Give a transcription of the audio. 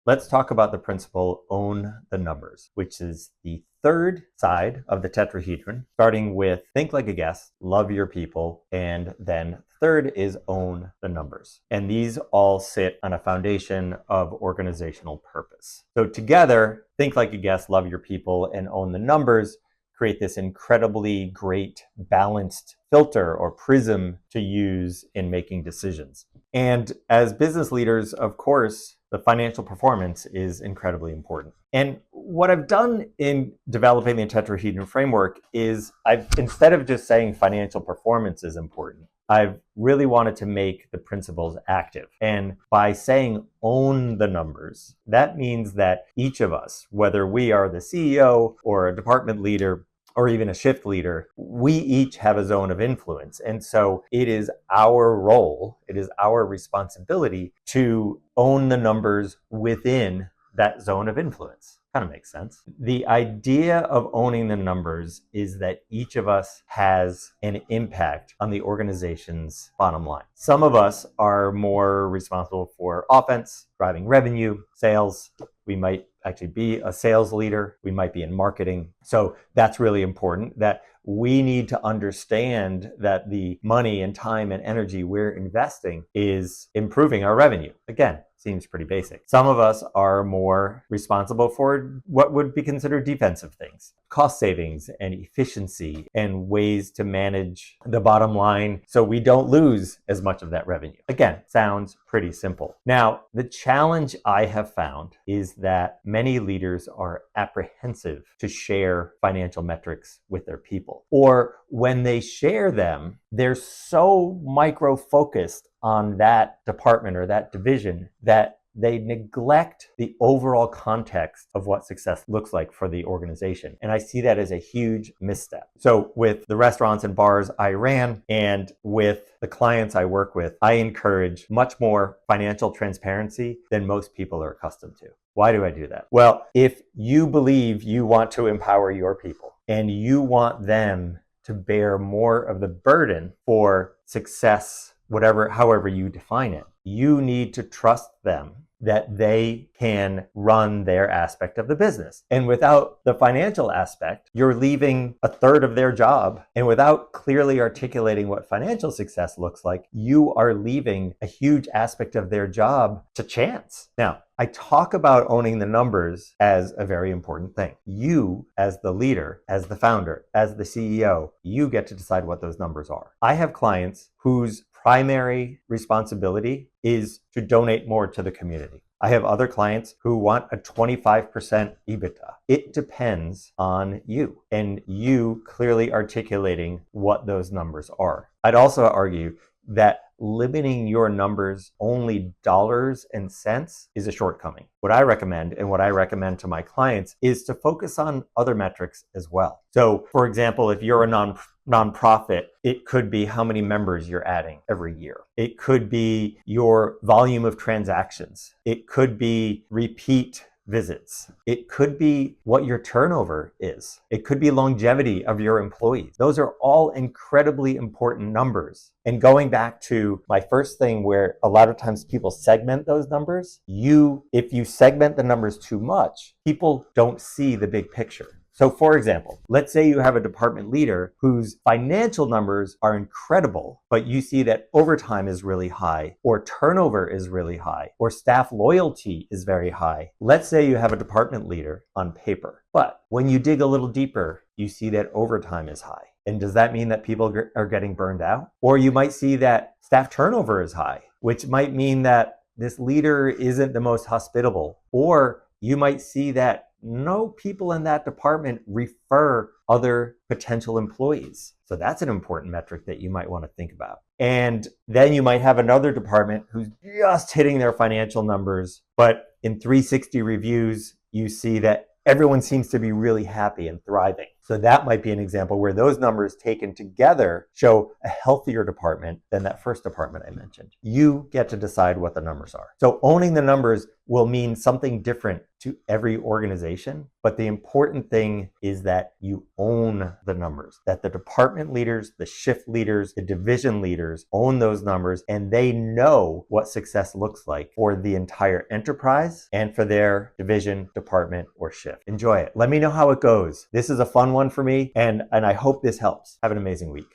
Let's talk about the principle own the numbers, which is the third side of the tetrahedron, starting with think like a guest, love your people, and then third is own the numbers. And these all sit on a foundation of organizational purpose. So together, think like a guest, love your people, and own the numbers create this incredibly great balanced filter or prism to use in making decisions. And as business leaders, of course, the financial performance is incredibly important. And what I've done in developing the tetrahedron framework is instead of just saying financial performance is important, I've really wanted to make the principles active. And by saying own the numbers, that means that each of us, whether we are the CEO or a department leader, or even a shift leader, we each have a zone of influence. And so it is our role, it is our responsibility to own the numbers within that zone of influence. Kind of makes sense. The idea of owning the numbers is that each of us has an impact on the organization's bottom line. Some of us are more responsible for offense, driving revenue, sales. We might actually be a sales leader. We might be in marketing. So that's really important, that we need to understand that the money and time and energy we're investing is improving our revenue. Again, seems pretty basic. Some of us are more responsible for what would be considered defensive things, cost savings and efficiency and ways to manage the bottom line so we don't lose as much of that revenue. Again, sounds pretty simple. Now, the challenge I have found is that many leaders are apprehensive to share financial metrics with their people. Or when they share them, they're so micro-focused on that department or that division that they neglect the overall context of what success looks like for the organization. And I see that as a huge misstep. So with the restaurants and bars I ran and with the clients I work with, I encourage much more financial transparency than most people are accustomed to. Why do I do that? Well, if you believe you want to empower your people and you want them to bear more of the burden for success, however you define it, you need to trust them that they can run their aspect of the business. And without the financial aspect, you're leaving a third of their job. And without clearly articulating what financial success looks like, you are leaving a huge aspect of their job to chance. Now, I talk about owning the numbers as a very important thing. You, as the leader, as the founder, as the CEO, you get to decide what those numbers are. I have clients whose primary responsibility is to donate more to the community. I have other clients who want a 25% EBITDA. It depends on you and you clearly articulating what those numbers are. I'd also argue that limiting your numbers only dollars and cents is a shortcoming. What I recommend and what I recommend to my clients is to focus on other metrics as well. So for example, if you're a nonprofit, it could be how many members you're adding every year. It could be your volume of transactions. It could be repeat visits. It could be what your turnover is. It could be longevity of your employees. Those are all incredibly important numbers. And going back to my first thing where a lot of times people segment those numbers, if you segment the numbers too much, people don't see the big picture. So for example, let's say you have a department leader whose financial numbers are incredible, but you see that overtime is really high, or turnover is really high, or staff loyalty is very high. Let's say you have a department leader on paper, but when you dig a little deeper, you see that overtime is high. And does that mean that people are getting burned out? Or you might see that staff turnover is high, which might mean that this leader isn't the most hospitable. Or you might see that no people in that department refer other potential employees. So that's an important metric that you might want to think about. And then you might have another department who's just hitting their financial numbers, but in 360 reviews, you see that everyone seems to be really happy and thriving. So that might be an example where those numbers taken together show a healthier department than that first department I mentioned. You get to decide what the numbers are. So owning the numbers will mean something different to every organization, but the important thing is that you own the numbers, that the department leaders, the shift leaders, the division leaders own those numbers, and they know what success looks like for the entire enterprise and for their division, department, or shift. Enjoy it. Let me know how it goes. This is a fun one for me, and I hope this helps. Have an amazing week.